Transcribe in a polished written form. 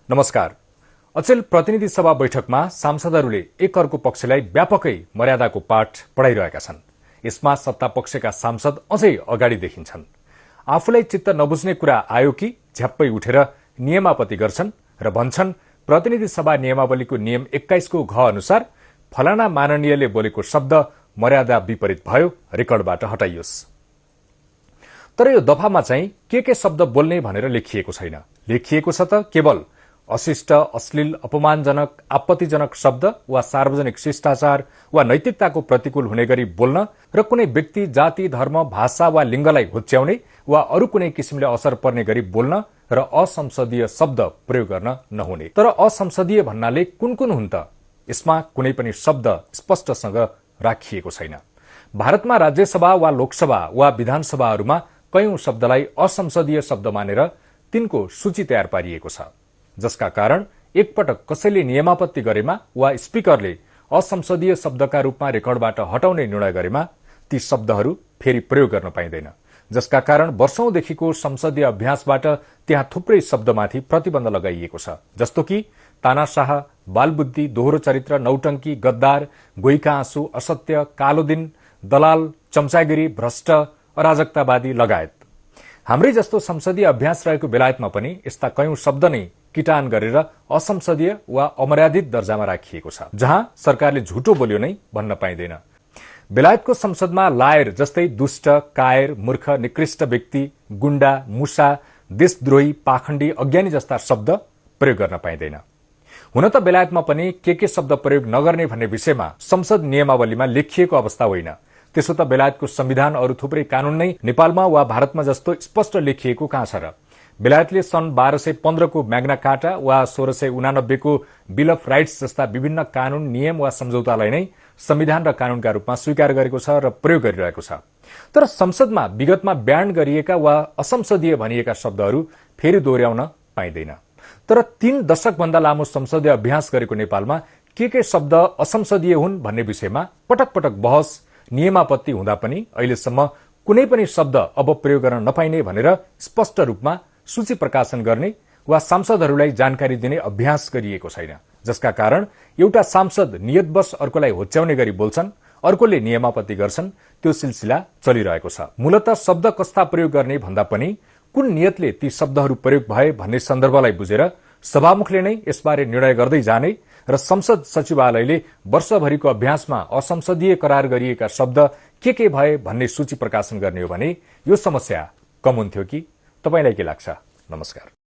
नमस्कार। अचेल प्रतिनिधि सभा बैठकमा सांसदहरूले एक अर्को पक्षलाई व्यापकै मर्यादाको पाठ पढाइरहेका छन्। यसमा सत्ता पक्षका सांसद अझै अगाडि देखिन्छन्। आफूलाई चित्त नबुझ्ने कुरा आयो कि झ्याप्पै उठेर नियमापति गर्छन् र भन्छन् प्रतिनिधि सभा नियमावलीको नियम 21 को घ अनुसार फलाना माननीयले बोलेको शब्द मर्यादा विपरीत भयो, रेकर्डबाट हटाइयोस्। तर यो दफामा चाहिँ के शब्द बोल्ने भनेर लेखिएको छैन। लेखिएको छ त केवल अशिष्ट, अश्लील, अपमानजनक, आपत्तिजनक शब्द वा सार्वजनिक शिष्टाचार वा नैतिकताको प्रतिकूल हुने गरी बोल्न र कुनै व्यक्ति, जाति, धर्म, भाषा वा लिङ्गलाई हुच्याउने वा अरू कुनै किसिमले असर पर्ने गरी बोल्न र असंसदीय शब्द प्रयोग गर्न नहुने। तर असंसदीय भन्नाले कुन कुन हुन् त? यसमा कुनै पनि शब्द स्पष्टसँग राखिएको छैन। भारतमा राज्यसभा वा लोकसभा वा विधानसभाहरूमा कयौं शब्दलाई असंसदीय शब्द मानेर तिनको सूची तयार पारिएको छ, जसका कारण एकपटक कसैले नियमापत्ति गरेमा वा स्पीकरले असंसदीय शब्दका रूपमा रेकर्डबाट हटाउने निर्णय गरेमा ती शब्दहरू फेरि प्रयोग गर्न पाइँदैन, जसका कारण वर्षौंदेखिको संसदीय अभ्यासबाट त्यहाँ थुप्रै शब्दमाथि प्रतिबन्ध लगाइएको छ, जस्तो कि तानाशाह, बालबुद्धि, दोहोरो चरित्र, नौटंकी, गद्दार, गोइका आँसु, असत्य, कालो दिन, दलाल, चम्चागिरी, भ्रष्ट, अराजकतावादी लगायत। हाम्रै जस्तो संसदीय अभ्यास रहेको बेलायतमा पनि यस्ता कयौं शब्द नै किटान गरेर असंसदीय वा अमर्यादित दर्जामा राखिएको छ, जहाँ सरकारले झुटो बोल्यो नै भन्न पाइँदैन। बेलायतको संसदमा लायर जस्तै दुष्ट, कायर, मूर्ख, निकृष्ट व्यक्ति, गुण्डा, मुसा, देशद्रोही, पाखण्डी, अज्ञानी जस्ता शब्द प्रयोग गर्न पाइँदैन। हुन त बेलायतमा पनि के शब्द प्रयोग नगर्ने भन्ने विषयमा संसद नियमावलीमा लेखिएको अवस्था होइन। त्यसो त बेलायतको संविधान अरू थुप्रै कानून नै नेपालमा वा भारतमा जस्तो स्पष्ट लेखिएको कहाँ छ र? बेलायतले सन् 1215 को म्याग्ना कार्टा वा 1689 को बिल अफ राइट्स जस्ता विभिन्न कानून, नियम वा सम्झौतालाई नै संविधान र कानूनका रूपमा स्वीकार गरेको छ र प्रयोग गरिरहेको छ। तर संसदमा विगतमा ब्यान गरिएका वा असंसदीय भनिएका शब्दहरू फेरि दोहोर्याउन पाइँदैन। तर 3 दशक भन्दा लामो संसदीय अभ्यास गरेको नेपालमा के शब्द असंसदीय हुन् भन्ने विषयमा पटक पटक बहस, नियमापत्ति हुँदा पनि अहिलेसम्म कुनै पनि शब्द अब प्रयोग गर्न नपाइने भनेर स्पष्ट रूपमा सूची प्रकाशन गर्ने वा सांसदहरूलाई जानकारी दिने अभ्यास गरिएको छैन, जसका कारण एउटा सांसद नियतवश अर्कोलाई होच्याउने गरी बोल्छन्, अर्कोले नियमापत्ति गर्छन्। त्यो सिलसिला चलिरहेको छ। मूलतः शब्द कस्ता प्रयोग गर्ने भन्दा पनि कुन नियतले ती शब्दहरू प्रयोग भए भन्ने सन्दर्भलाई बुझेर सभामुखले नै यसबारे निर्णय गर्दै जाने र संसद सचिवालयले वर्षभरिको अभ्यासमा असंसदीय करार गरिएका शब्द के भए भन्ने सूची प्रकाशन गर्ने हो भने यो समस्या कम हुन्थ्यो कि? तपाईलाई के लाग्छ? नमस्कार।